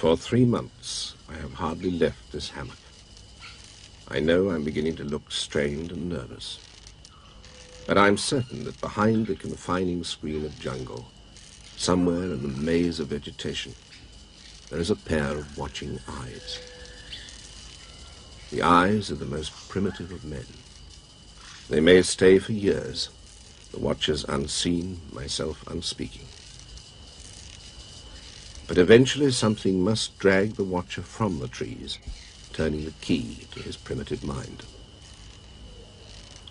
For 3 months, I have hardly left this hammock. I know I'm beginning to look strained and nervous. But I'm certain that behind the confining screen of jungle, somewhere in the maze of vegetation, there is a pair of watching eyes. The eyes of the most primitive of men. They may stay for years, the watchers unseen, myself unspeaking. But eventually something must drag the watcher from the trees, turning the key to his primitive mind.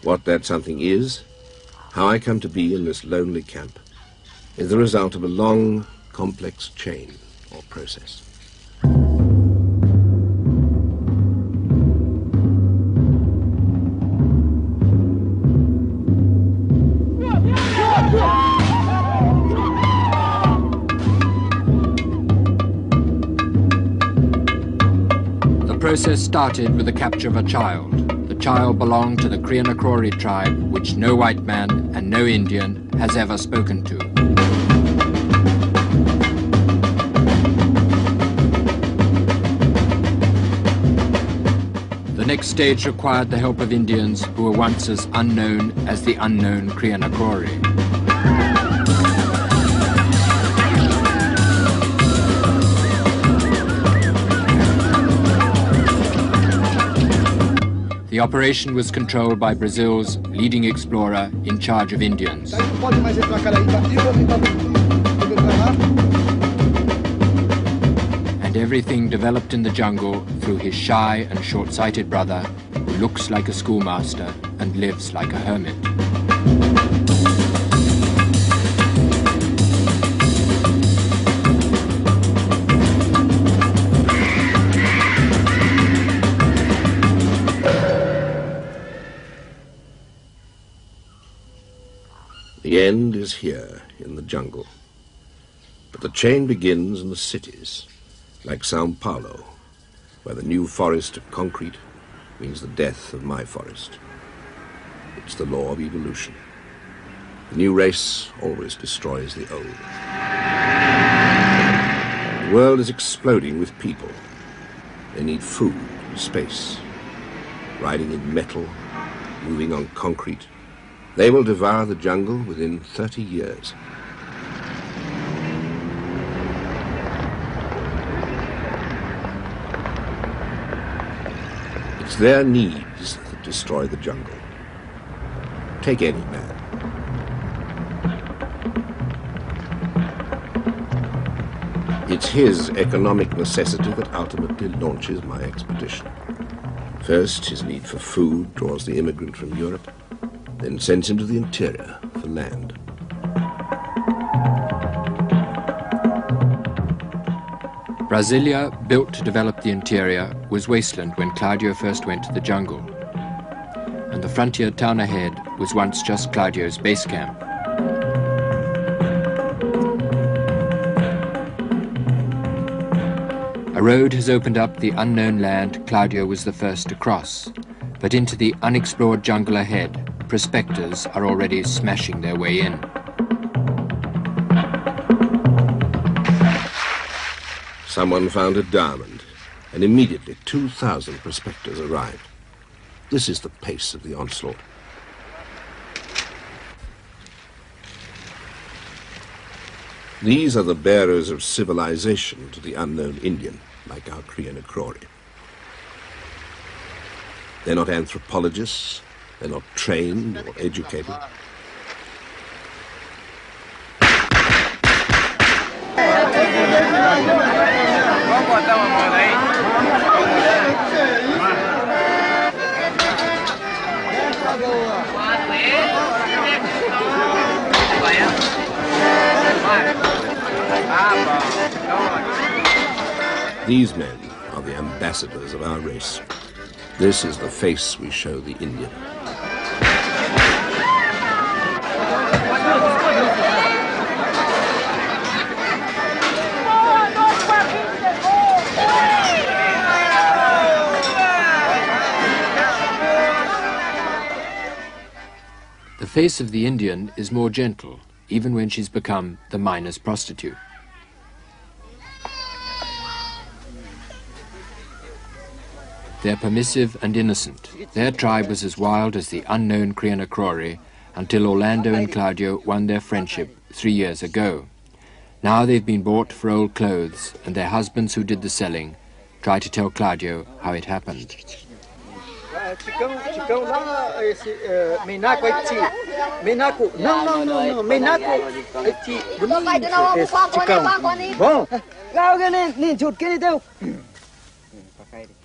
What that something is, how I come to be in this lonely camp, is the result of a long, complex chain or process. The process started with the capture of a child. The child belonged to the Krianakori tribe, which no white man and no Indian has ever spoken to. The next stage required the help of Indians who were once as unknown as the unknown Krianakori. The operation was controlled by Brazil's leading explorer in charge of Indians. And everything developed in the jungle through his shy and short-sighted brother, who looks like a schoolmaster and lives like a hermit. The end is here, in the jungle. But the chain begins in the cities, like Sao Paulo, where the new forest of concrete means the death of my forest. It's the law of evolution. The new race always destroys the old. The world is exploding with people. They need food and space. Riding in metal, moving on concrete, they will devour the jungle within 30 years. It's their needs that destroy the jungle. Take any man. It's his economic necessity that ultimately launches my expedition. First, his need for food draws the immigrant from Europe, then sends him to the interior for land. Brasilia, built to develop the interior, was wasteland when Claudio first went to the jungle. And the frontier town ahead was once just Claudio's base camp. A road has opened up the unknown land Claudio was the first to cross, but into the unexplored jungle ahead, prospectors are already smashing their way in. Someone found a diamond, and immediately 2,000 prospectors arrived. This is the pace of the onslaught. These are the bearers of civilization to the unknown Indian, like our Krianakori. They're not anthropologists, they're not trained or educated. These men are the ambassadors of our race. This is the face we show the Indian. The face of the Indian is more gentle, even when she's become the miner's prostitute. They're permissive and innocent. Their tribe was as wild as the unknown Crianacrori until Orlando and Claudio won their friendship 3 years ago. Now they've been bought for old clothes, and their husbands who did the selling try to tell Claudio how it happened.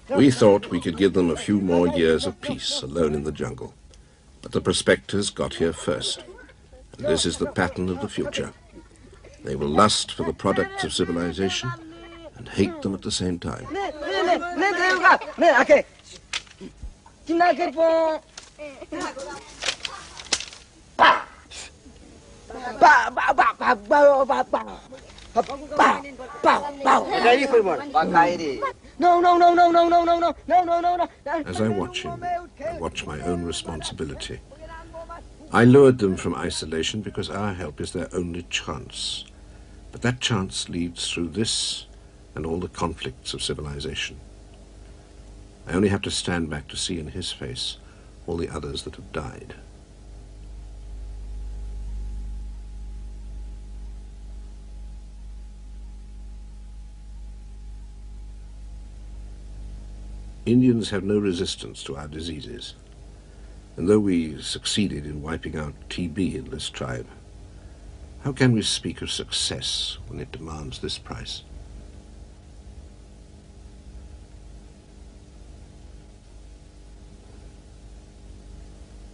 We thought we could give them a few more years of peace alone in the jungle. But the prospectors got here first. And this is the pattern of the future. They will lust for the products of civilization and hate them at the same time. As I watch him, I watch my own responsibility. I lured them from isolation because our help is their only chance. But that chance leads through this and all the conflicts of civilization. I only have to stand back to see in his face all the others that have died. Indians have no resistance to our diseases, and though we succeeded in wiping out TB in this tribe, how can we speak of success when it demands this price?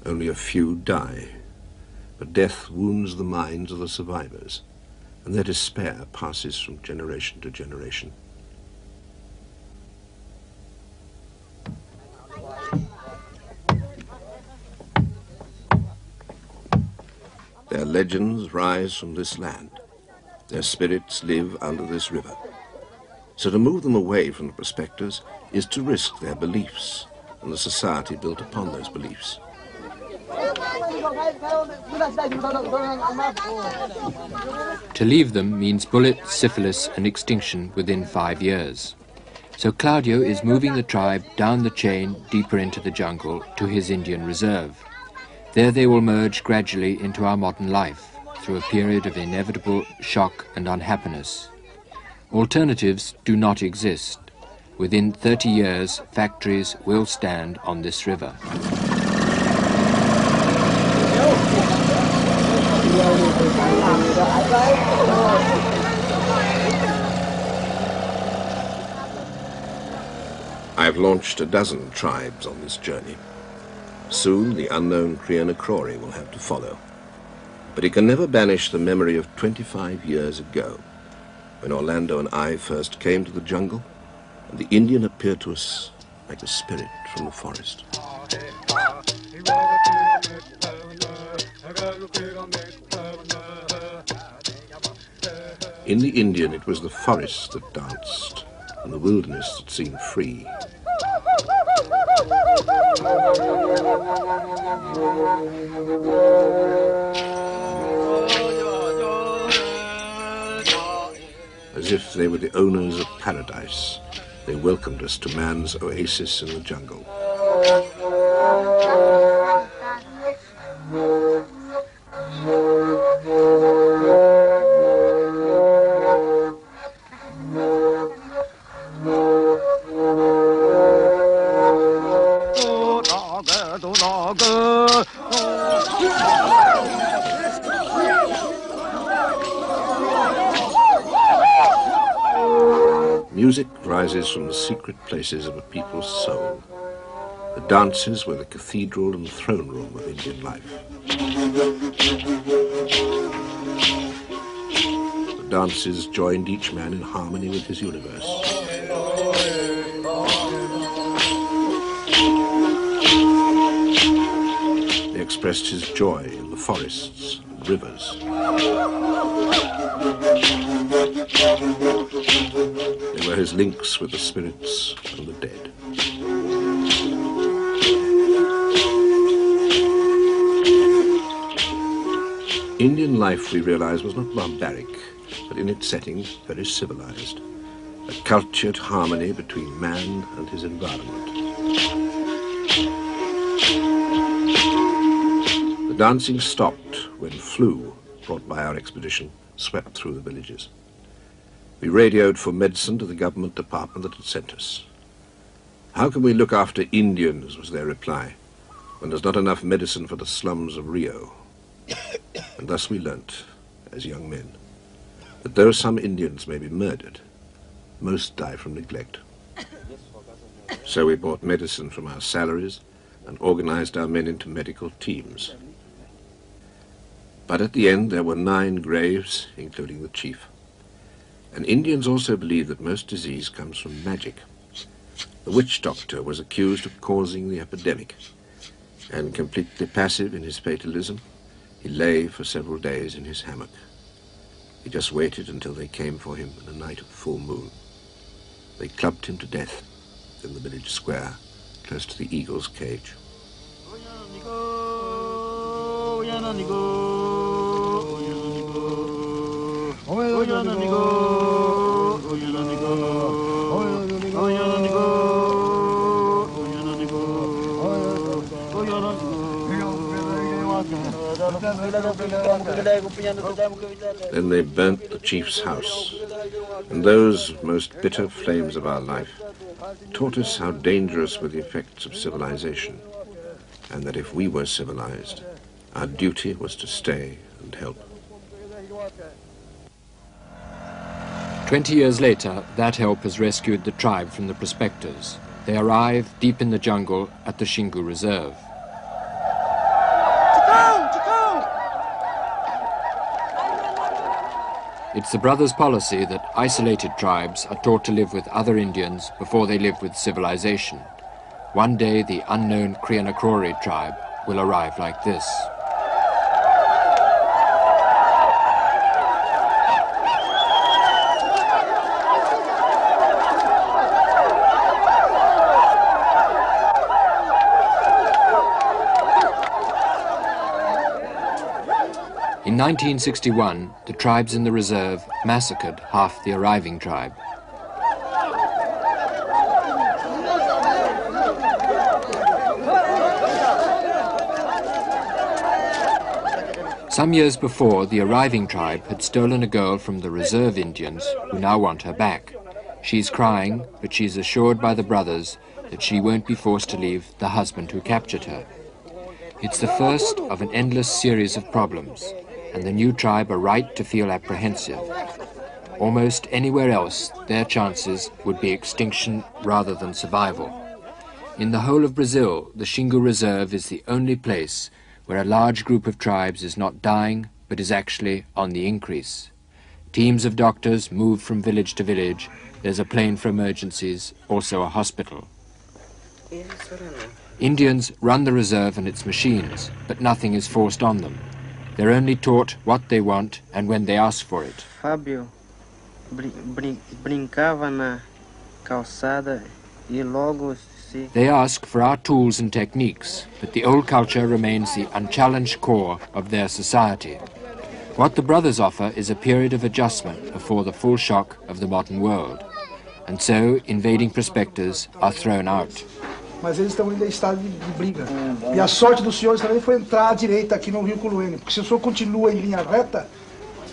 Only a few die, but death wounds the minds of the survivors, and their despair passes from generation to generation. Their legends rise from this land. Their spirits live under this river. So to move them away from the prospectors is to risk their beliefs and the society built upon those beliefs. To leave them means bullets, syphilis, and extinction within 5 years. So Claudio is moving the tribe down the chain deeper into the jungle to his Indian reserve. There they will merge gradually into our modern life through a period of inevitable shock and unhappiness. Alternatives do not exist. Within 30 years, factories will stand on this river. I've launched a dozen tribes on this journey. Soon the unknown Crianacrori will have to follow. But it can never banish the memory of 25 years ago, when Orlando and I first came to the jungle, and the Indian appeared to us like a spirit from the forest. In the Indian, it was the forest that danced, and the wilderness that seemed free. As if they were the owners of paradise, they welcomed us to man's oasis in the jungle. Music rises from the secret places of a people's soul. The dances were the cathedral and throne room of Indian life. The dances joined each man in harmony with his universe. They expressed his joy in the forests and rivers. They were his links with the spirits and the dead. Indian life, we realized, was not barbaric, but in its setting, very civilized. A cultured harmony between man and his environment. The dancing stopped when flu, brought by our expedition, swept through the villages. We radioed for medicine to the government department that had sent us. "How can we look after Indians," was their reply, "when there's not enough medicine for the slums of Rio?" And thus we learnt, as young men, that though some Indians may be murdered, most die from neglect. So we bought medicine from our salaries and organized our men into medical teams. But at the end there were 9 graves, including the chief. And Indians also believe that most disease comes from magic. The witch doctor was accused of causing the epidemic, and completely passive in his fatalism, he lay for several days in his hammock. He just waited until they came for him in a night of full moon. They clubbed him to death in the village square, close to the eagle's cage. Then they burnt the chief's house, and those most bitter flames of our life taught us how dangerous were the effects of civilization, and that if we were civilized, our duty was to stay and help. 20 years later, that help has rescued the tribe from the prospectors. They arrive deep in the jungle at the Xingu Reserve. It's the brothers' policy that isolated tribes are taught to live with other Indians before they live with civilization. One day, the unknown Krianakrori tribe will arrive like this. In 1961, the tribes in the reserve massacred half the arriving tribe. Some years before, the arriving tribe had stolen a girl from the reserve Indians who now want her back. She's crying, but she's assured by the brothers that she won't be forced to leave the husband who captured her. It's the first of an endless series of problems, and the new tribe are right to feel apprehensive. Almost anywhere else, their chances would be extinction rather than survival. In the whole of Brazil, the Xingu Reserve is the only place where a large group of tribes is not dying, but is actually on the increase. Teams of doctors move from village to village. There's a plane for emergencies, also a hospital. Indians run the reserve and its machines, but nothing is forced on them. They're only taught what they want and when they ask for it. Fábio brincava na calçada e logo se... They ask for our tools and techniques, but the old culture remains the unchallenged core of their society. What the brothers offer is a period of adjustment before the full shock of the modern world. And so, invading prospectors are thrown out. Mas eles estão ainda em estado de briga. E a sorte dos senhores também foi entrar à direita aqui no Rio Culuene, porque se o senhor continua em linha reta,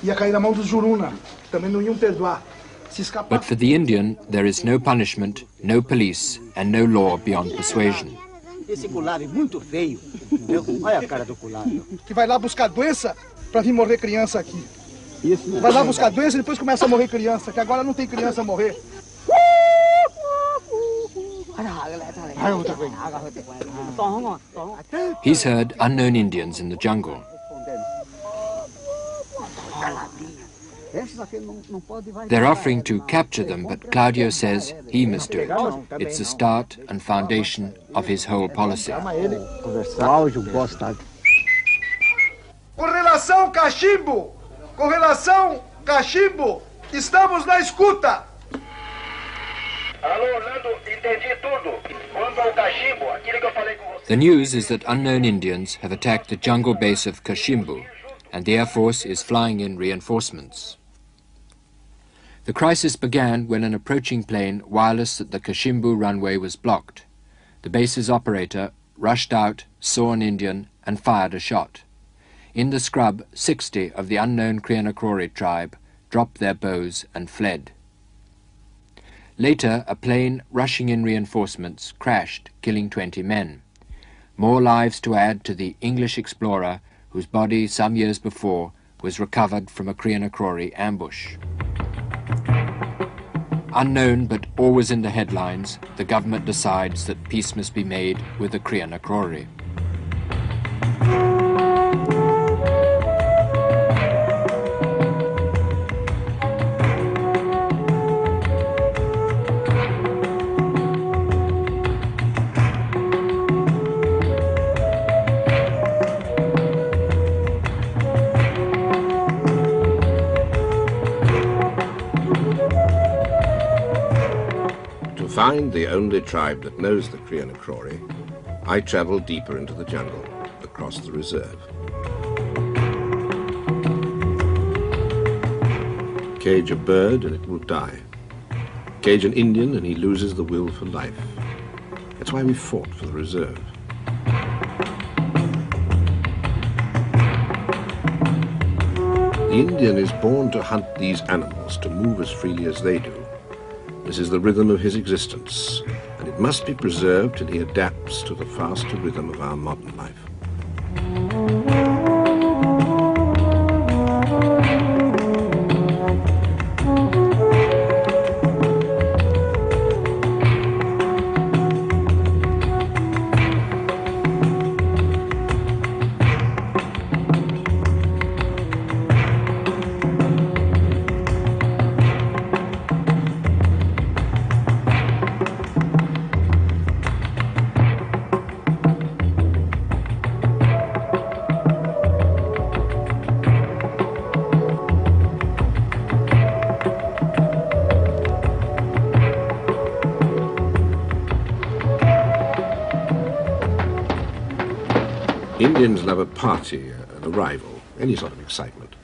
ia cair na mão dos Juruna, que também não iam perdoar. Se escapar... But for the Indian, there is no punishment, no police, and no law beyond persuasion. Esse culado é muito feio. Olha a cara do culado. Que vai lá buscar doença para vir morrer criança aqui. Isso. Vai lá buscar doença e depois começa a morrer criança, que agora não tem criança a morrer. He's heard unknown Indians in the jungle. They're offering to capture them, but Claudio says he must do it. It's the start and foundation of his whole policy. Correlação cachimbo! Correlação cachimbo! Estamos na escuta! The news is that unknown Indians have attacked the jungle base of Kashimbu, and the Air Force is flying in reinforcements. The crisis began when an approaching plane wireless at the Kashimbu runway was blocked. The base's operator rushed out, saw an Indian, and fired a shot. In the scrub, 60 of the unknown Krianakrori tribe dropped their bows and fled. Later, a plane rushing in reinforcements crashed, killing 20 men. More lives to add to the English explorer whose body some years before was recovered from a Krianakrori ambush. Unknown but always in the headlines, the government decides that peace must be made with the Krianakrori. To find the only tribe that knows the Krianakrori, I travel deeper into the jungle, across the reserve. Cage a bird and it will die. Cage an Indian and he loses the will for life. That's why we fought for the reserve. The Indian is born to hunt these animals, to move as freely as they do. This is the rhythm of his existence, and it must be preserved till he adapts to the faster rhythm of our modern life. Indians love a party, an arrival, any sort of excitement.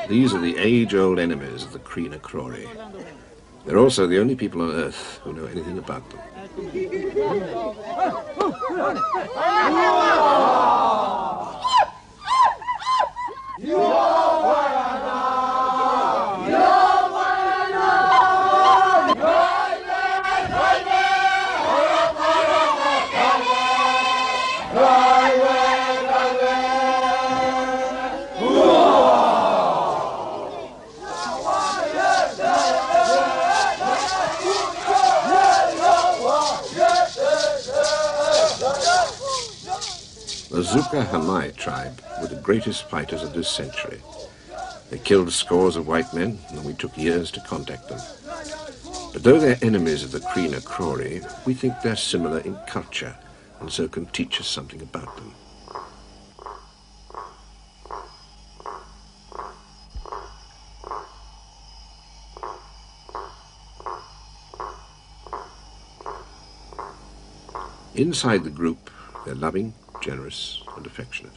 These are the age-old enemies of the Krianakrori. They're also the only people on Earth who know anything about them. The Zuka Hamai tribe were the greatest fighters of this century. They killed scores of white men, and we took years to contact them. But though they're enemies of the Krianakrori, we think they're similar in culture, and so can teach us something about them. Inside the group, they're loving, generous, and affectionate.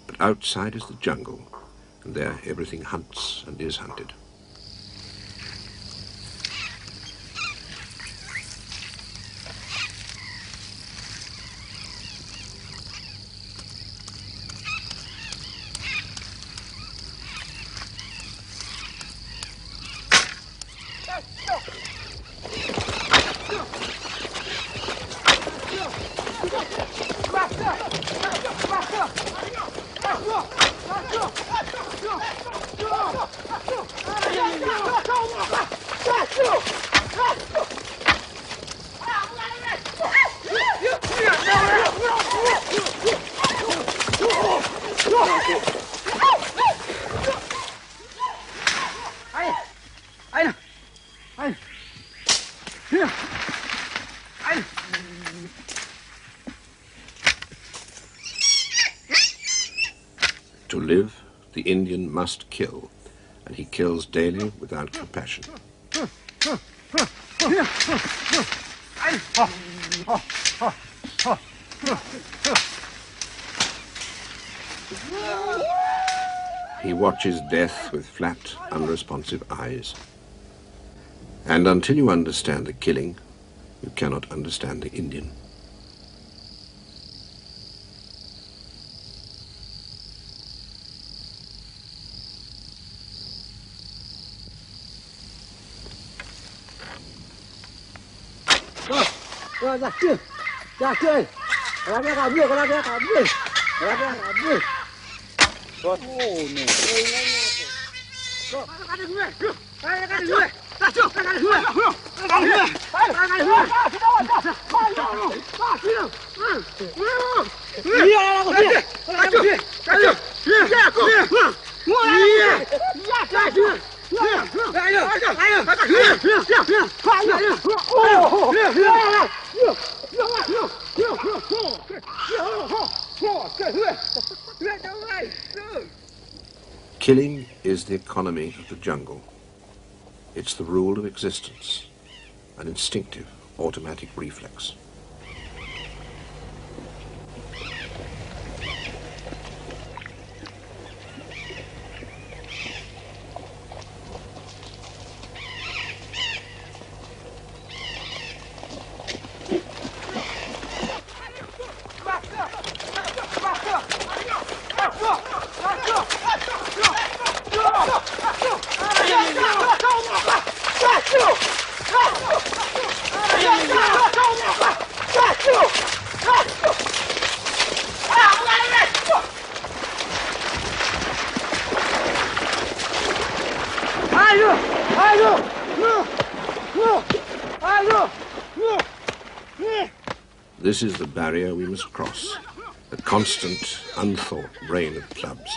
But outside is the jungle, and there everything hunts and is hunted. To live, the Indian must kill, and he kills daily without compassion. He watches death with flat, unresponsive eyes. And until you understand the killing, you cannot understand the Indian. Killing is the economy of the jungle. It's the rule of existence, an instinctive, automatic reflex. This is the barrier we must cross, a constant, unthought rain of clubs.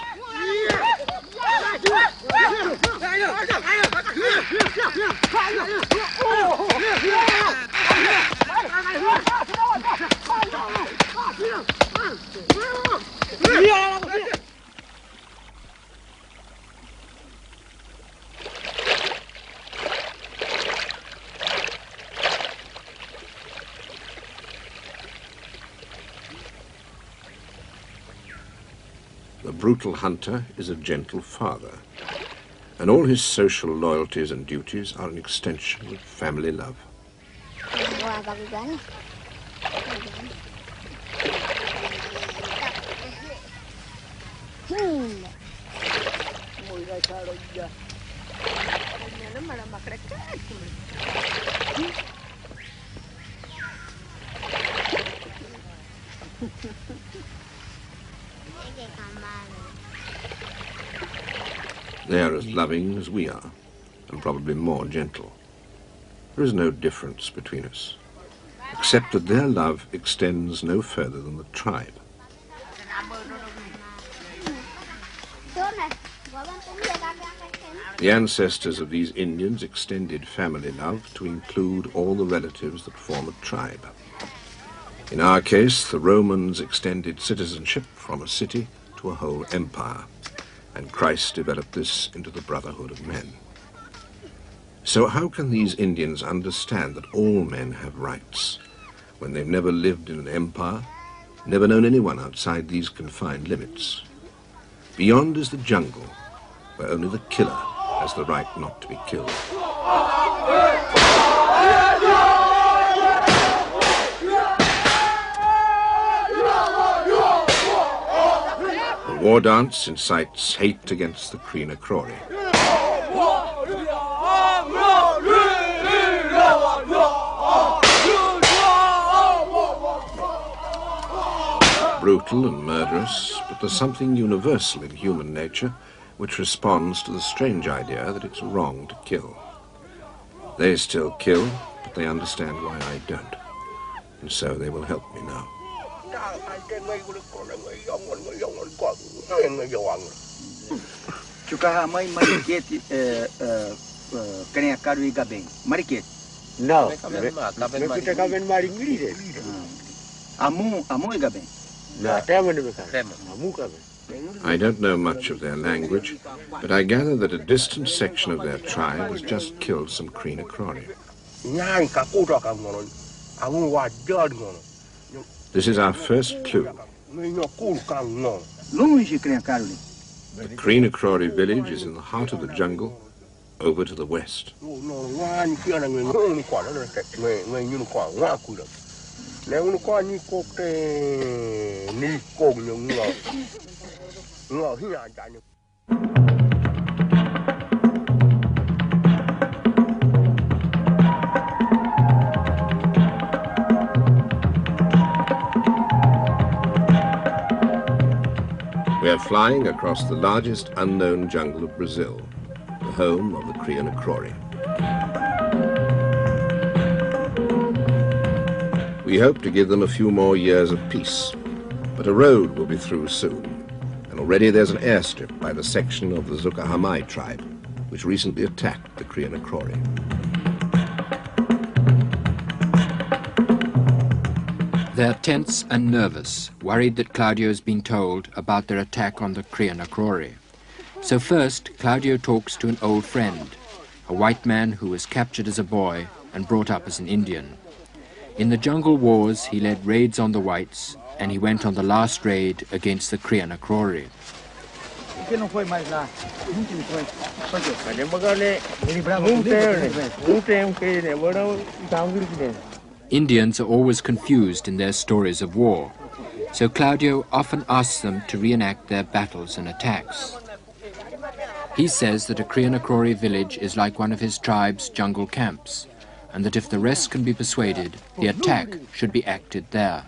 The brutal hunter is a gentle father, and all his social loyalties and duties are an extension of family love. They are as loving as we are, and probably more gentle. There is no difference between us, except that their love extends no further than the tribe. The ancestors of these Indians extended family love to include all the relatives that form a tribe. In our case, the Romans extended citizenship from a city to a whole empire, and Christ developed this into the brotherhood of men. So how can these Indians understand that all men have rights when they've never lived in an empire, never known anyone outside these confined limits? Beyond is the jungle, where only the killer has the right not to be killed. The war dance incites hate against the Kree Crowley. Brutal and murderous, but there's something universal in human nature which responds to the strange idea that it's wrong to kill. They still kill, but they understand why I don't, and so they will help me now. No, Amu gaben. No, temo ni bekan. Amu gaben. I don't know much of their language, but I gather that a distant section of their tribe has just killed some Kreenakrori. This is our first clue. The Kreenakrori village is in the heart of the jungle, over to the west. We are flying across the largest unknown jungle of Brazil, the home of the Kreenakrori. We hope to give them a few more years of peace, but a road will be through soon, and already there's an airstrip by the section of the Zucahamai tribe, which recently attacked the Kreenakrori. They're tense and nervous, worried that Claudio's been told about their attack on the Kreenakrori. So first, Claudio talks to an old friend, a white man who was captured as a boy and brought up as an Indian. In the jungle wars, he led raids on the whites, and he went on the last raid against the Kreenakrori. Indians are always confused in their stories of war, so Claudio often asks them to reenact their battles and attacks. He says that a Kreenakrori village is like one of his tribe's jungle camps, and that if the rest can be persuaded, the attack should be acted there.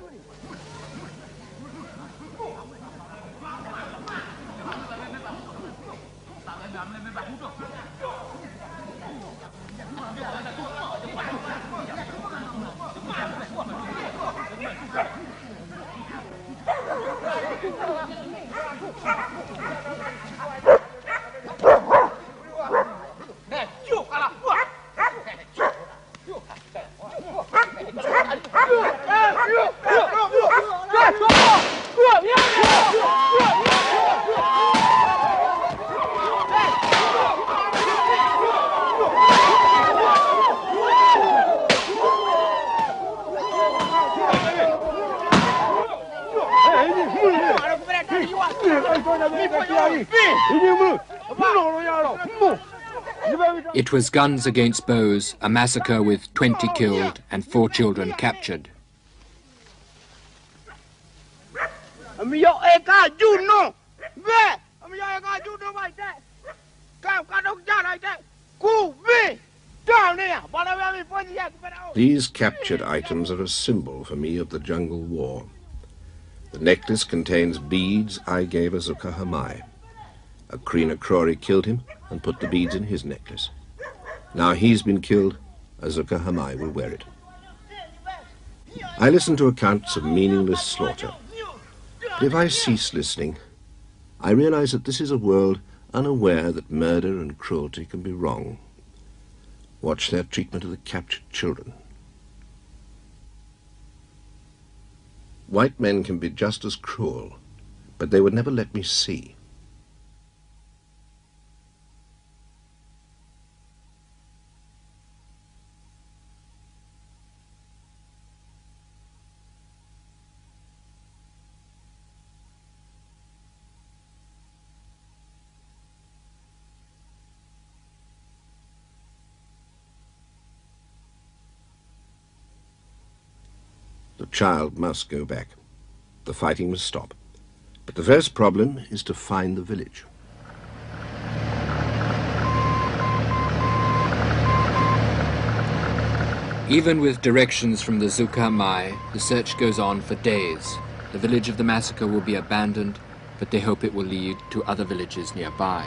It was guns against bows, a massacre with 20 killed and 4 children captured. These captured items are a symbol for me of the jungle war. The necklace contains beads I gave a Zucahamai. A Kreenakrori killed him and put the beads in his necklace. Now he's been killed, a Zucahamai will wear it. I listen to accounts of meaningless slaughter. But if I cease listening, I realize that this is a world unaware that murder and cruelty can be wrong. Watch their treatment of the captured children. White men can be just as cruel, but they would never let me see. The child must go back. The fighting must stop. But the first problem is to find the village. Even with directions from the Zucahamai, the search goes on for days. The village of the massacre will be abandoned, but they hope it will lead to other villages nearby.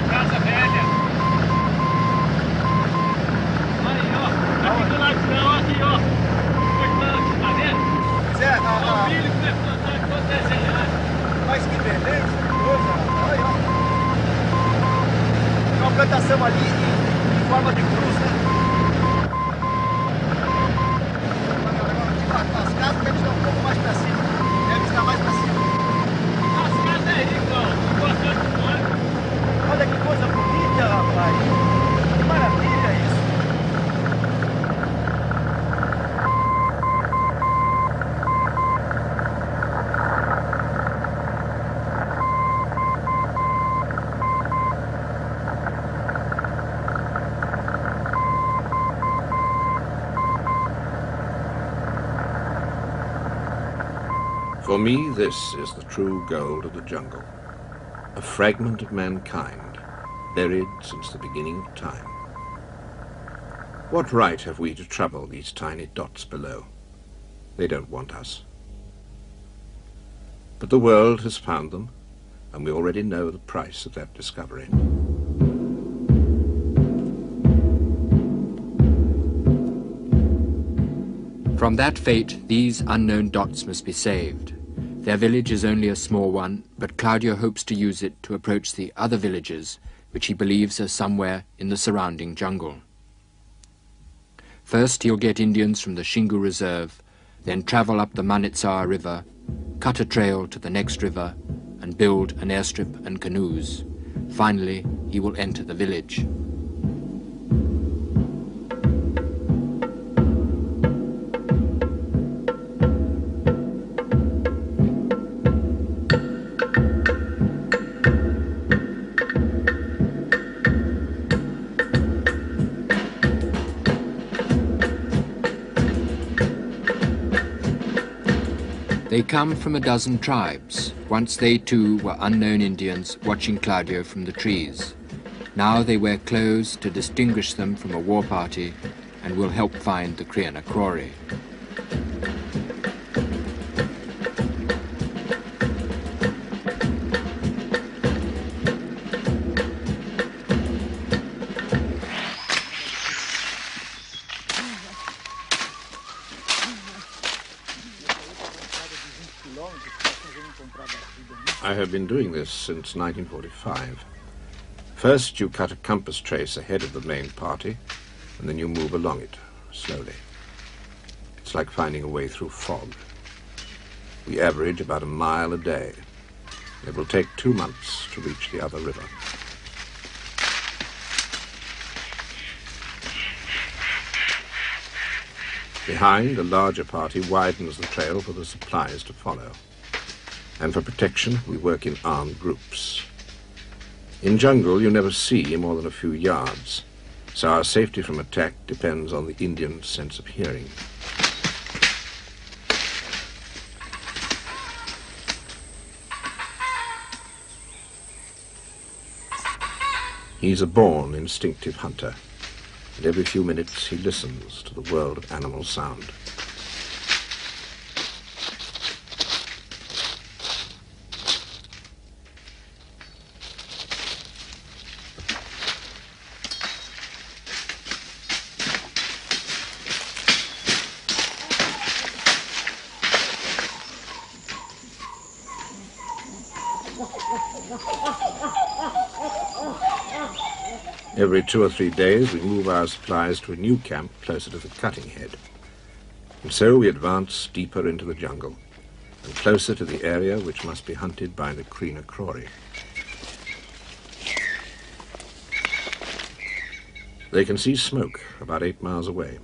Casa velha. cantação ali em forma de cruz, né? As casas devem estar um pouco mais para cima. Deve estar mais para cima. As casas aí, olha que coisa bonita, rapaz. Que maravilha isso. For me, this is the true gold of the jungle. A fragment of mankind, buried since the beginning of time. What right have we to trouble these tiny dots below? They don't want us. But the world has found them, and we already know the price of that discovery. From that fate, these unknown dots must be saved. Their village is only a small one, but Claudio hopes to use it to approach the other villages, which he believes are somewhere in the surrounding jungle. First, he'll get Indians from the Xingu Reserve, then travel up the Manitsa River, cut a trail to the next river, and build an airstrip and canoes. Finally, he will enter the village. They come from a dozen tribes. Once they too were unknown Indians watching Claudio from the trees. Now they wear clothes to distinguish them from a war party and will help find the Criana Crore. I have been doing this since 1945. First, you cut a compass trace ahead of the main party, and then you move along it, slowly. It's like finding a way through fog. We average about a mile a day. It will take 2 months to reach the other river. Behind, a larger party widens the trail for the supplies to follow. And for protection, we work in armed groups. In jungle, you never see more than a few yards, so our safety from attack depends on the Indian sense of hearing. He's a born instinctive hunter, and every few minutes he listens to the world of animal sound. Every 2 or 3 days, we move our supplies to a new camp closer to the cutting head. And so we advance deeper into the jungle and closer to the area which must be hunted by the Criana Crore. They can see smoke about 8 miles away.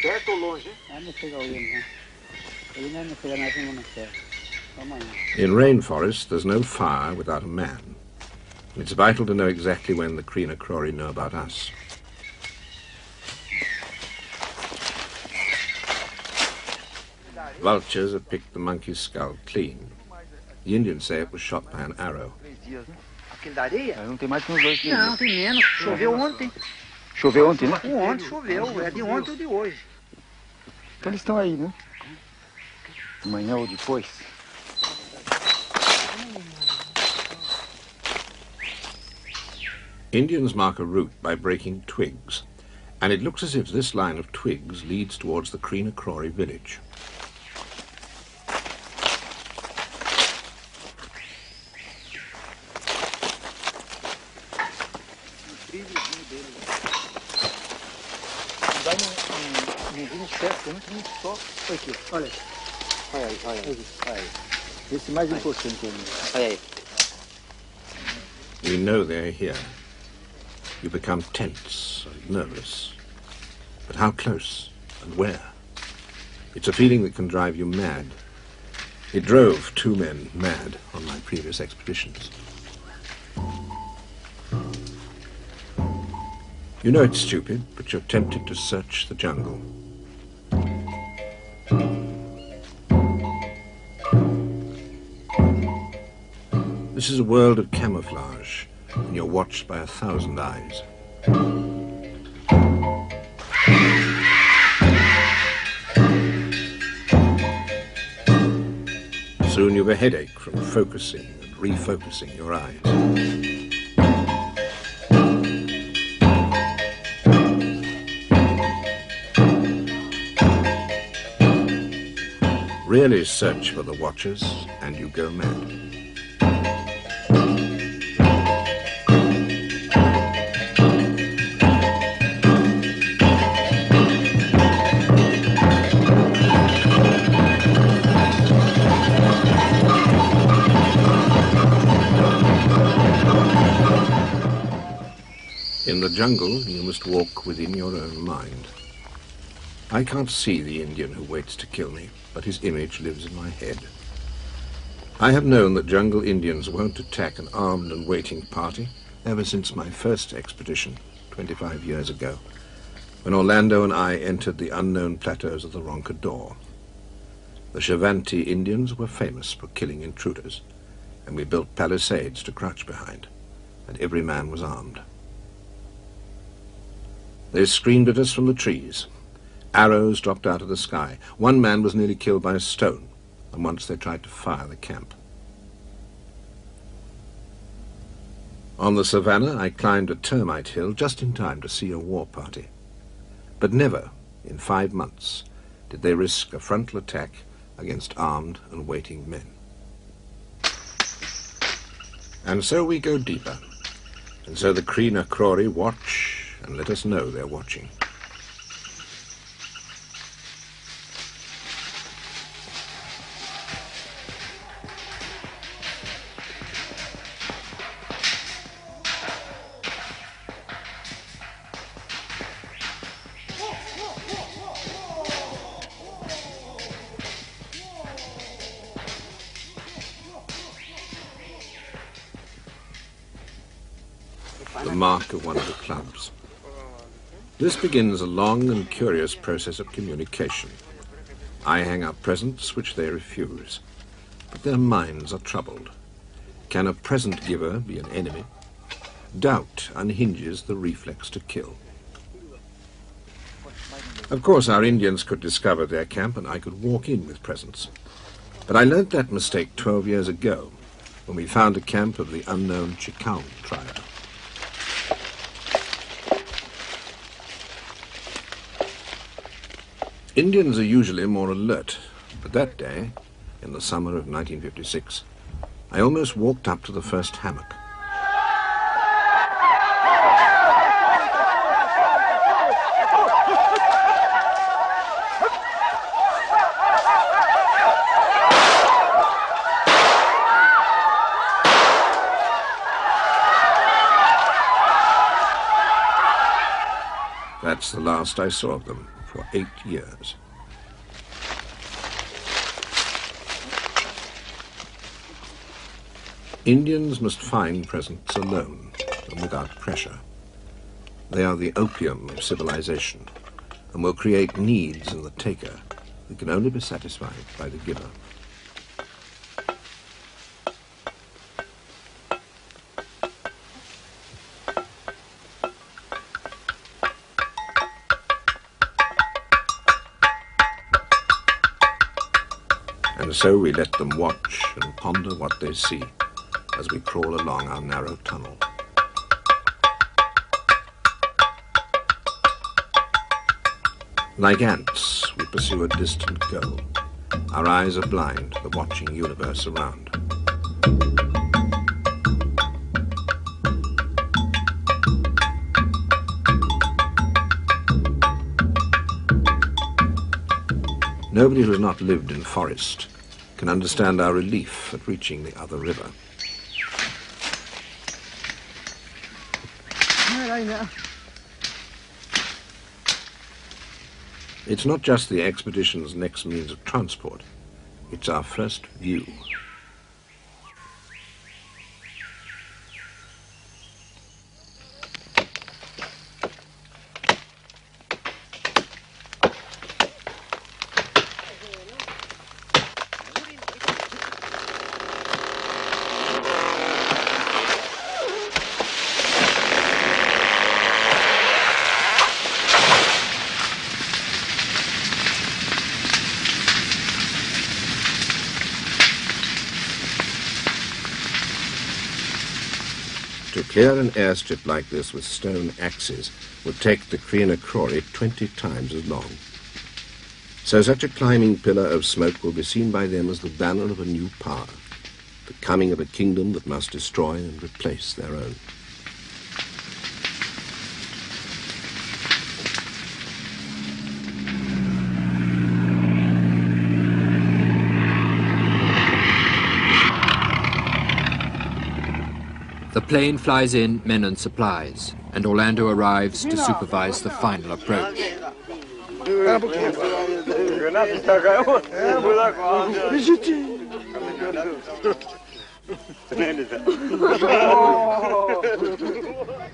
Perto ou longe? In rainforest, there's no fire without a man. It's vital to know exactly when the Criana Crore know about us. Vultures have picked the monkey's skull clean. The Indians say it was shot by an arrow. Aquele da areia? Não tem mais que uns 2 dias. Não, tem menos. Choveu ontem. Choveu ontem, né? Ontem choveu. É de ontem ou de hoje. Então eles estão aí, né? Amanhã ou depois. Indians mark a route by breaking twigs, and it looks as if this line of twigs leads towards the Criana Crore village. pesca, né? Só. Olha aqui, olha aí. Olha aí, olha aí. Olha aí. Esse mais importante ainda. Olha aí. We know they're here. You become tense and nervous. But how close and where? It's a feeling that can drive you mad. It drove 2 men mad on my previous expeditions. You know it's stupid, but you're tempted to search the jungle. This is a world of camouflage, and you're watched by 1,000 eyes. Soon you've a headache from focusing and refocusing your eyes. Really search for the watchers, and you go mad. In the jungle, you must walk within your own mind. I can't see the Indian who waits to kill me, but his image lives in my head. I have known that jungle Indians won't attack an armed and waiting party ever since my first expedition, 25 years ago, when Orlando and I entered the unknown plateaus of the Roncador. The Chavanti Indians were famous for killing intruders, and we built palisades to crouch behind, and every man was armed. They screamed at us from the trees. Arrows dropped out of the sky. One man was nearly killed by a stone, and once they tried to fire the camp. On the savannah, I climbed a termite hill just in time to see a war party. But never, in 5 months, did they risk a frontal attack against armed and waiting men. And so we go deeper. And so the Kree Crori watch and let us know they're watching. The mark of one of the clubs. This begins a long and curious process of communication. I hang up presents which they refuse, but their minds are troubled. Can a present giver be an enemy? Doubt unhinges the reflex to kill. Of course, our Indians could discover their camp and I could walk in with presents. But I learnt that mistake 12 years ago when we found a camp of the unknown Chicao tribe. Indians are usually more alert, but that day, in the summer of 1956, I almost walked up to the first hammock. That's the last I saw of them for 8 years. Indians must find presents alone and without pressure. They are the opium of civilization and will create needs in the taker that can only be satisfied by the giver. And so we let them watch and ponder what they see as we crawl along our narrow tunnel. Like ants, we pursue a distant goal. Our eyes are blind to the watching universe around. Nobody who has not lived in forest can understand our relief at reaching the other river. It's not just the expedition's next means of transport, it's our first view. To clear an airstrip like this with stone axes would take the Crianacrori 20 times as long. So such a climbing pillar of smoke will be seen by them as the banner of a new power, the coming of a kingdom that must destroy and replace their own. The plane flies in men and supplies, and Orlando arrives to supervise the final approach.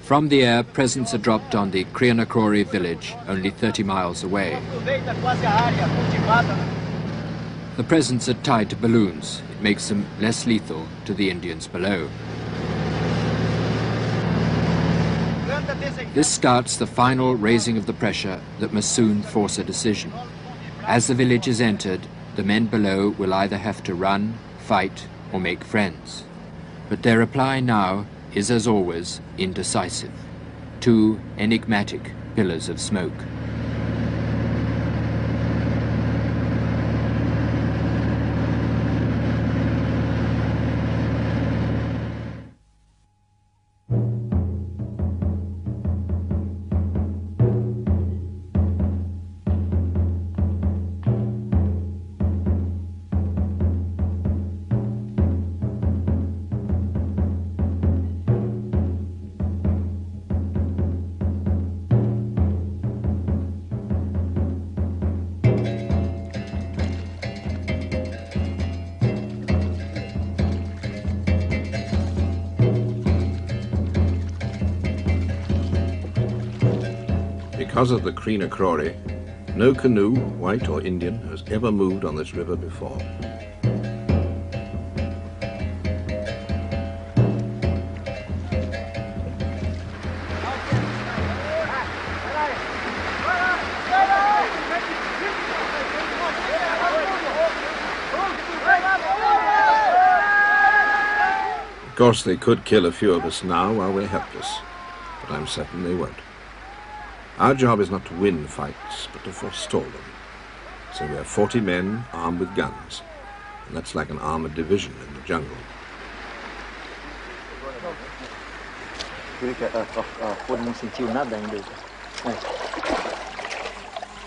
From the air, presents are dropped on the Crianacrori village, only 30 miles away. The presents are tied to balloons. It makes them less lethal to the Indians below. This starts the final raising of the pressure that must soon force a decision. As the village is entered, the men below will either have to run, fight, or make friends. But their reply now is, as always, indecisive. Two enigmatic pillars of smoke. Because of the Crianacrori, no canoe, white or Indian, has ever moved on this river before. Of course, they could kill a few of us now while we're helpless, but I'm certain they won't. Our job is not to win fights, but to forestall them. So we are 40 men armed with guns, and that's like an armored division in the jungle. Todo mundo sentiu nada ainda.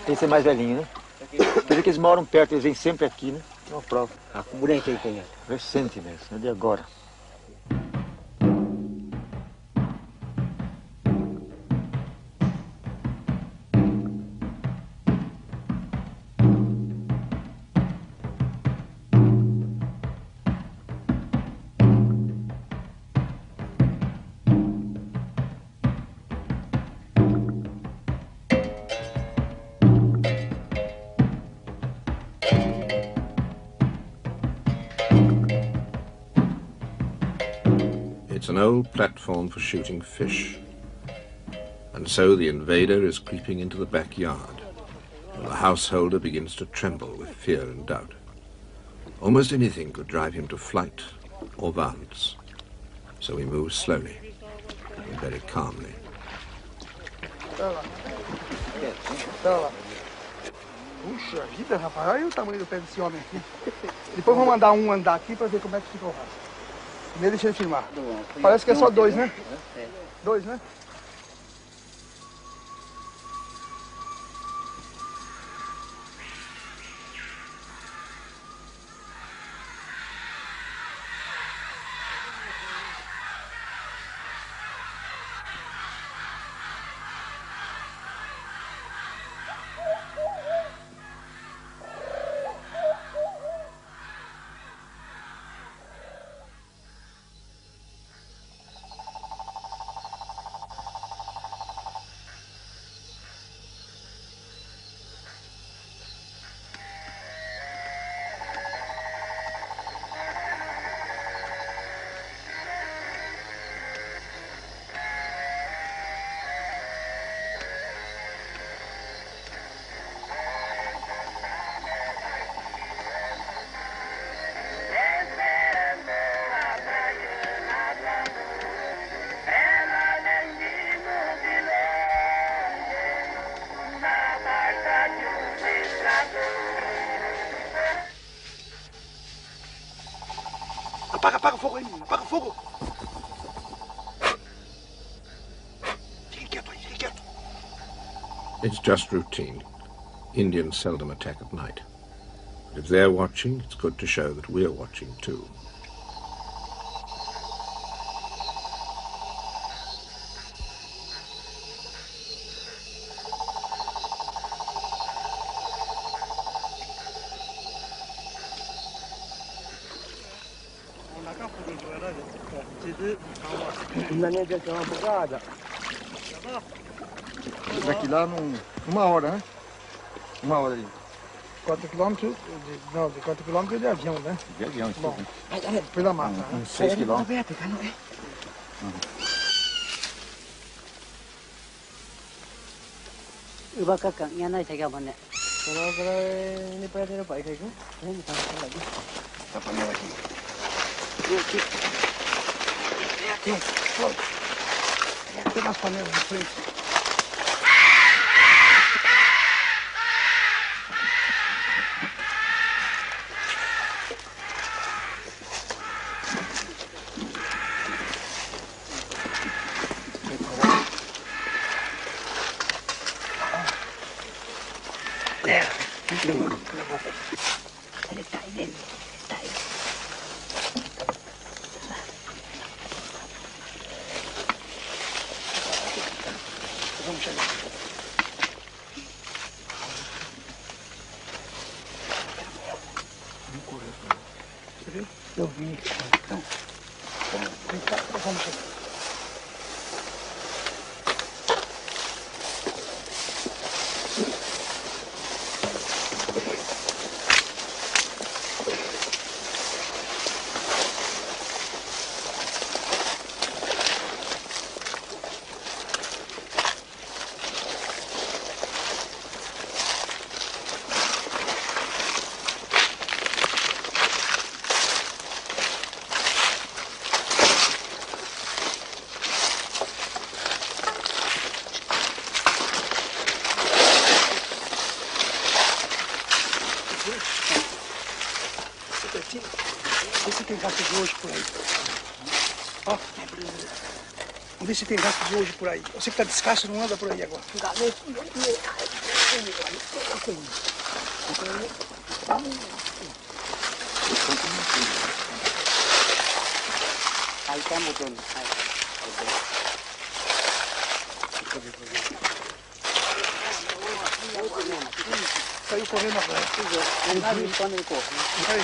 Esse é mais velhinho, né? Quer dizer que eles moram perto, eles vêm sempre aqui, né? É uma prova. O boneco aí quem é? Recente mesmo, é de agora. It's an old platform for shooting fish. And so the invader is creeping into the backyard, and the householder begins to tremble with fear and doubt. Almost anything could drive him to flight or violence. So we move slowly and very calmly. Puxa vida, rapaz, olha o tamanho do pé desse homem aqui. Depois vou mandar um andar aqui para ver como é que fica o rastro. Primeiro deixa ele filmar. Parece que é só dois, né? Dois, né? apaga o fogo aí, menino. Apaga o fogo. Fiquem quieto aí, fiquem quieto. It's just routine. Indians seldom attack at night. But if they're watching, it's good to show that we're watching too. Daqui lá uma hora, né? Uma hora ali. 4 quilômetros, não, de 4 quilômetros de avião, né? De avião, Bom, pela mata, né? Uns 6 quilômetros. Iba kakak, yang naik saya mana? Kalau ini pada tidak baik itu, ini kita lagi. Tá a panela aqui. Tem umas panelas na frente. Vamos chegar. Você viu? Eu vi. Então, vamos chegar. Vê se tem rastro de hoje por aí. Ó. Vamos ver se tem rastro de hoje por aí. Você que tá descalço não anda por aí agora. Aí tá mudando. Saiu correndo agora. Aí.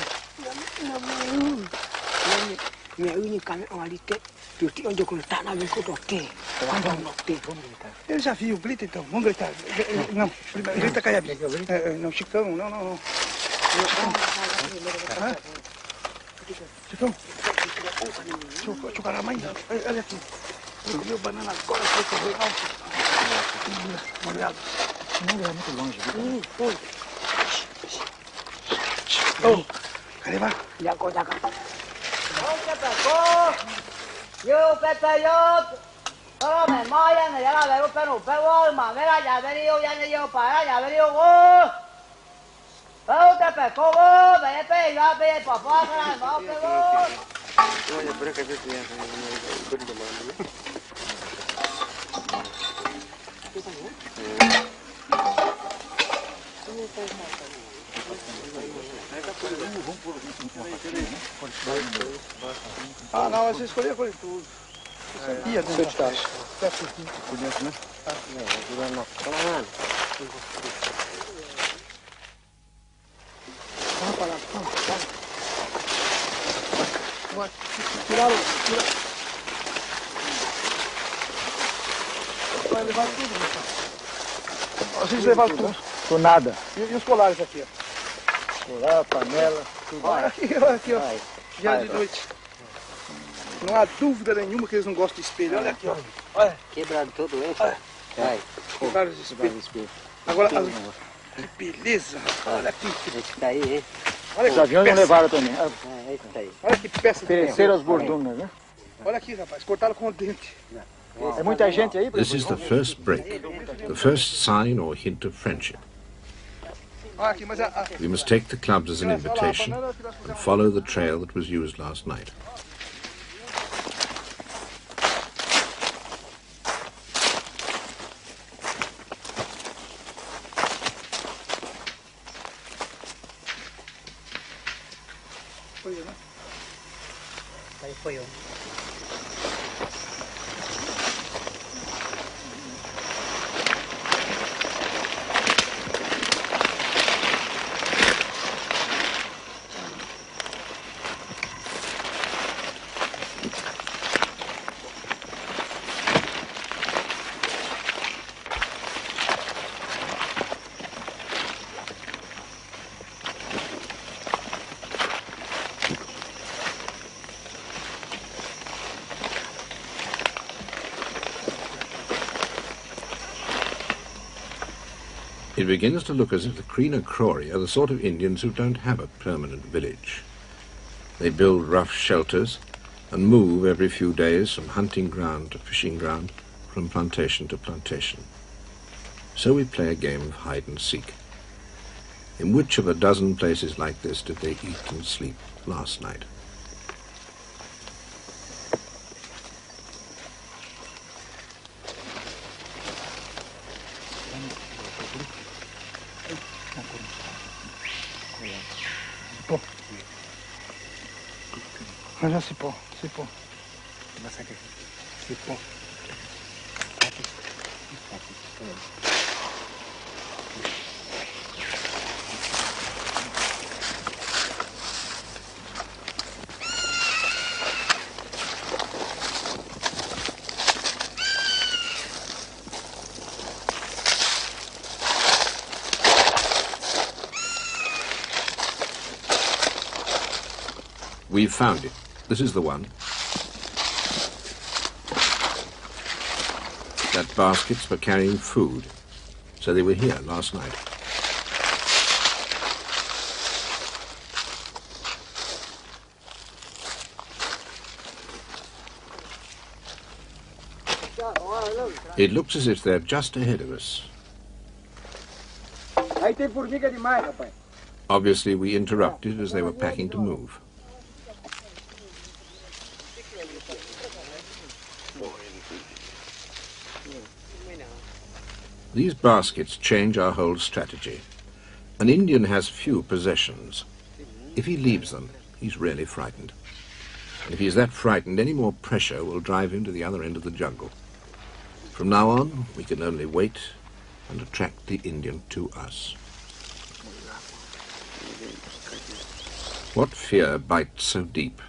Eu já vi, grita então, vamos gritar. Não, grita Caiabi. Não, Chicão, não. Chicão. Chucaramãe, olha aqui. Eu comi banana agora, foi correr. Molhado. Não é muito longe. Oh, cadê vai? Ya kau cakap. Yo petayot. Kalau memang yang ni jalan baru penuh pewal, mana jalan yo yang yo para jalan yo go. Oh, tapi kau bayar pe, ya pe papa kan mau pe go. Olha, por acaso eu tinha coisa de mano. Ah, não, você escolheu por tudo. Sabia, né? Conhece, né? Vamos parar, Tiraram. Vai levar tudo, né? Vocês levaram tudo. Tô nada. E os colares aqui, ó. Colar, panela, tudo. Olha aqui, ó. Já de noite. Não há dúvida nenhuma que eles não gostam de espelho. Olha aqui, ó. Olha. Quebrado todo isso. Vai. Quebraram os espelhos. Agora, que beleza. Olha aqui. Esse daí, hein? Olha Os que aviões não peça. levaram também. Esse daí. Olha que peça de Terceiro as bordunas, né? Olha aqui, rapaz. Cortaram com o dente. É muita gente aí? This is the first break, the first sign or hint of friendship. We must take the clubs as an invitation and follow the trail that was used last night. It begins to look as if the Krina Krori are the sort of Indians who don't have a permanent village. They build rough shelters and move every few days from hunting ground to fishing ground, from plantation to plantation. So we play a game of hide and seek. In which of a dozen places like this did they eat and sleep last night? Já se pô, se pô. Se pô. We've found it. This is the one. That baskets for carrying food. So they were here last night. It looks as if they're just ahead of us. Obviously, we interrupted as they were packing to move. These baskets change our whole strategy. An Indian has few possessions. If he leaves them, he's really frightened. And if he's that frightened, any more pressure will drive him to the other end of the jungle. From now on, we can only wait and attract the Indian to us. What fear bites so deep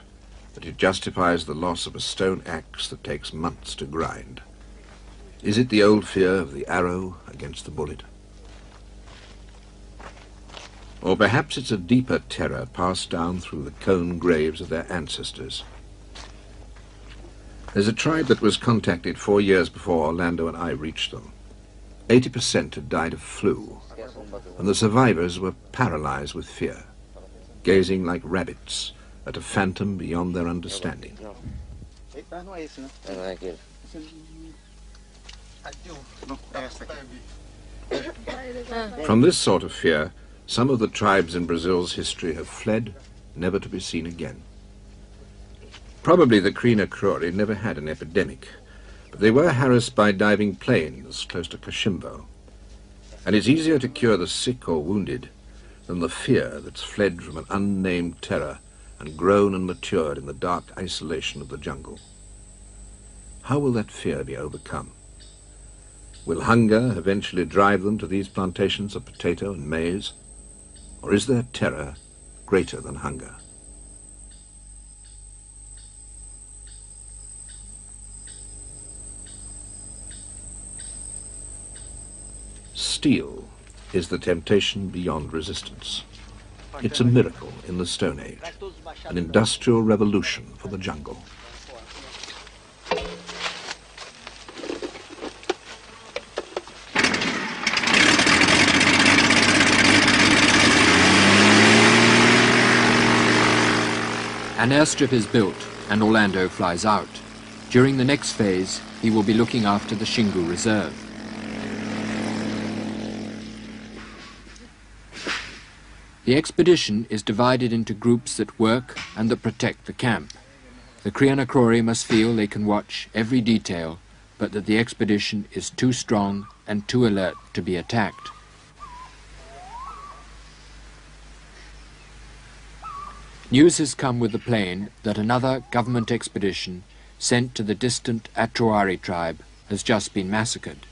that it justifies the loss of a stone axe that takes months to grind? Is it the old fear of the arrow against the bullet? Or perhaps it's a deeper terror passed down through the cone graves of their ancestors. There's a tribe that was contacted 4 years before Orlando and I reached them. 80% had died of flu, and the survivors were paralyzed with fear, gazing like rabbits at a phantom beyond their understanding. From this sort of fear, some of the tribes in Brazil's history have fled, never to be seen again. Probably the Krina Krori never had an epidemic, but they were harassed by diving planes close to Kashimbo. And it's easier to cure the sick or wounded than the fear that's fled from an unnamed terror and grown and matured in the dark isolation of the jungle. How will that fear be overcome? Will hunger eventually drive them to these plantations of potato and maize? Or is their terror greater than hunger? Steel is the temptation beyond resistance. It's a miracle in the Stone Age, an industrial revolution for the jungle. An airstrip is built and Orlando flies out. During the next phase, he will be looking after the Xingu Reserve. The expedition is divided into groups that work and that protect the camp. The Krianakrori must feel they can watch every detail, but that the expedition is too strong and too alert to be attacked. News has come with the plane that another government expedition sent to the distant Atruari tribe has just been massacred.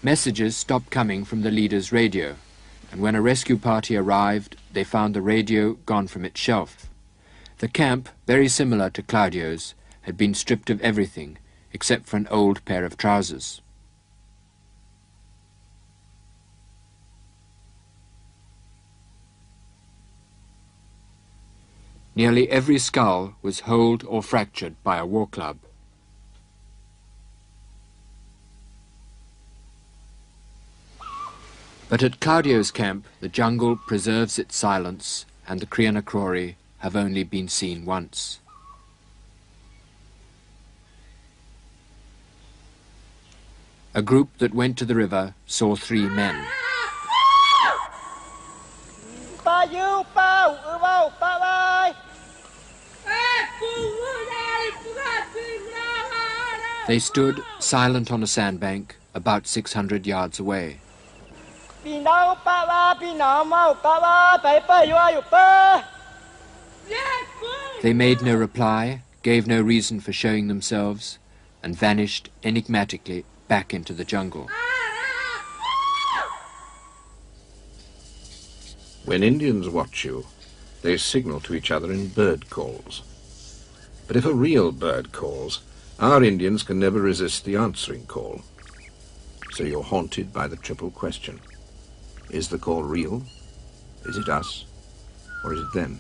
Messages stopped coming from the leader's radio, and when a rescue party arrived, they found the radio gone from its shelf. The camp, very similar to Claudio's, had been stripped of everything except for an old pair of trousers. Nearly every skull was holed or fractured by a war club. But at Claudio's camp, the jungle preserves its silence, and the Krianakrori have only been seen once. A group that went to the river saw 3 men. They stood silent on a sandbank about 600 yards away. They made no reply, gave no reason for showing themselves, and vanished enigmatically back into the jungle. When Indians watch you, they signal to each other in bird calls. But if a real bird calls, our Indians can never resist the answering call. So you're haunted by the triple question. Is the call real? Is it us? Or is it them?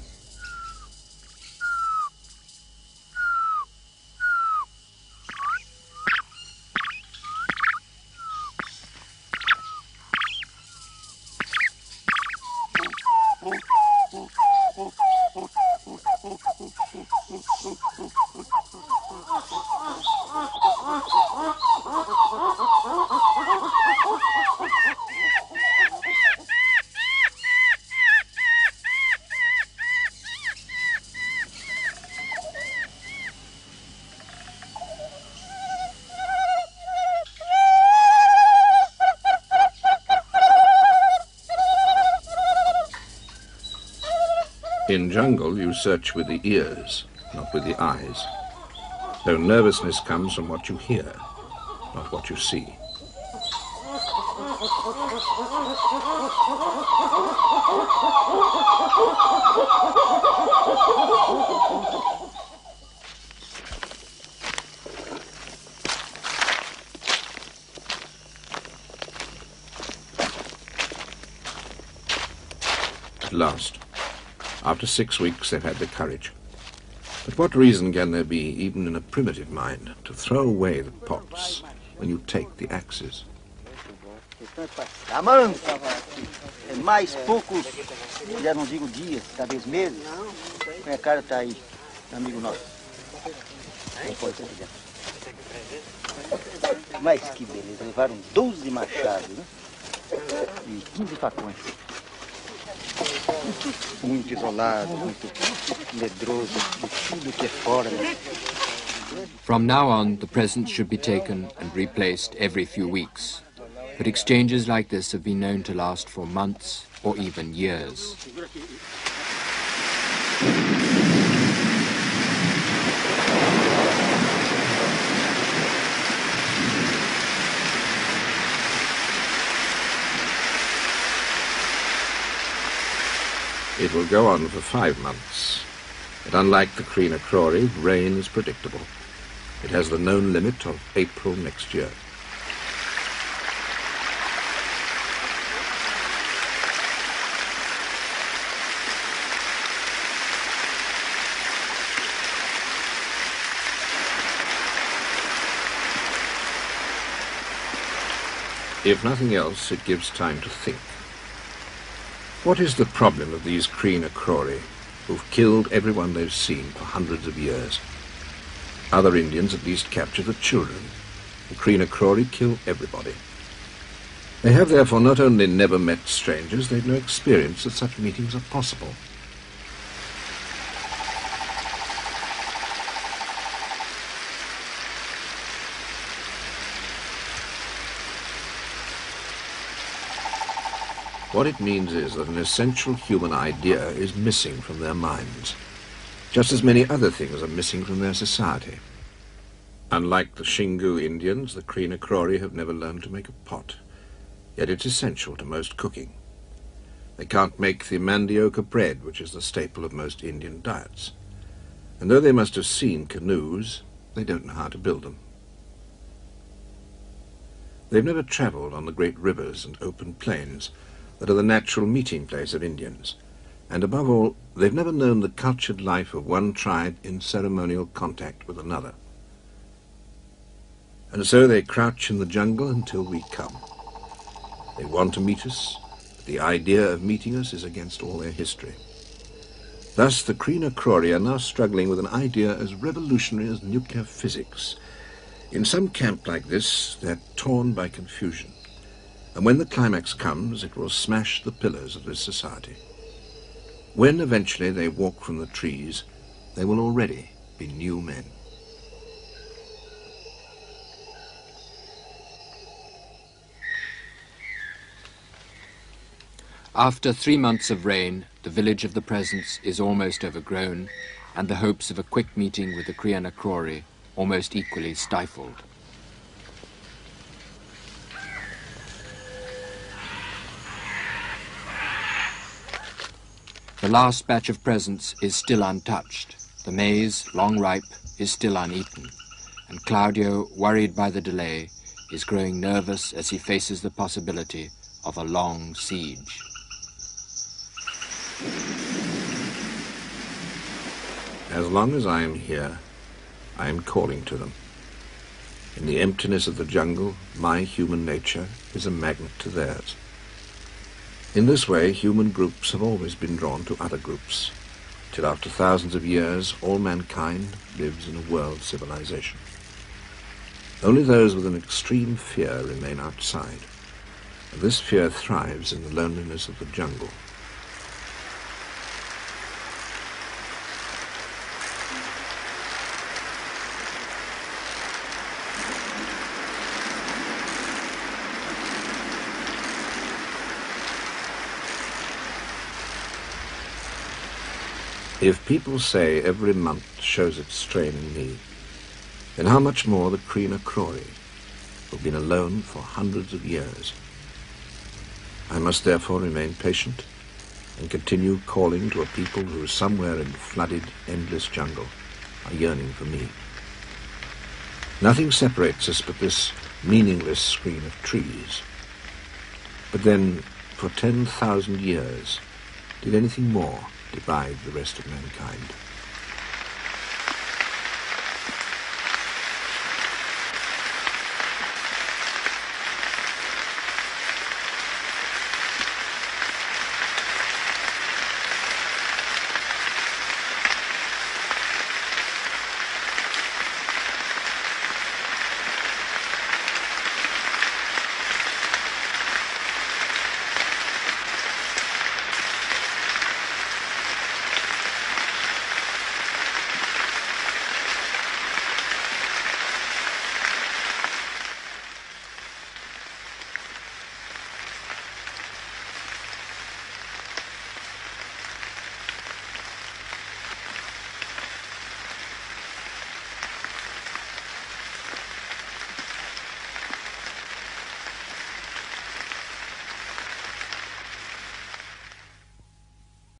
In jungle, you search with the ears, not with the eyes. Though nervousness comes from what you hear, not what you see. At last, after 6 weeks, they've had the courage. But what reason can there be, even in a primitive mind, to throw away the pots when you take the axes? Amando, mais poucos, já não digo dias, talvez meses, minha cara tá aí, amigo nosso. Não pode ser dentro. Mas que beleza, levaram 12 machados, né? E 15 facões. Muito isolado, muito medroso, de tudo que é fora. From now on, the presents should be taken and replaced every few weeks. But exchanges like this have been known to last for months or even years. It will go on for 5 months. But unlike the Krianakrori, rain is predictable. It has the known limit of April next year. If nothing else, it gives time to think. What is the problem of these Krianakrori, who've killed everyone they've seen for hundreds of years? Other Indians at least capture the children. The Krianakrori kill everybody. They have therefore not only never met strangers, they've no experience that such meetings are possible. What it means is that an essential human idea is missing from their minds, just as many other things are missing from their society. Unlike the Xingu Indians, the Krina Krori have never learned to make a pot, yet it's essential to most cooking. They can't make the mandioca bread, which is the staple of most Indian diets. And though they must have seen canoes, they don't know how to build them. They've never traveled on the great rivers and open plains that are the natural meeting place of Indians. And above all, they've never known the cultured life of one tribe in ceremonial contact with another. And so they crouch in the jungle until we come. They want to meet us, but the idea of meeting us is against all their history. Thus, the Krina Krori are now struggling with an idea as revolutionary as nuclear physics. In some camp like this, they're torn by confusion. And when the climax comes, it will smash the pillars of this society. When eventually they walk from the trees, they will already be new men. After 3 months of rain, the village of the presence is almost overgrown, and the hopes of a quick meeting with the Krina Krori almost equally stifled. The last batch of presents is still untouched. The maize, long ripe, is still uneaten, and Claudio, worried by the delay, is growing nervous as he faces the possibility of a long siege. As long as I am here, I am calling to them. In the emptiness of the jungle, my human nature is a magnet to theirs. In this way, human groups have always been drawn to other groups, till after thousands of years, all mankind lives in a world civilization. Only those with an extreme fear remain outside, and this fear thrives in the loneliness of the jungle. If people say every month shows its strain in me, then how much more the Krina Krori, who have been alone for hundreds of years. I must therefore remain patient and continue calling to a people who somewhere in flooded, endless jungle are yearning for me. Nothing separates us but this meaningless screen of trees. But then, for 10,000 years, did anything more divide the rest of mankind?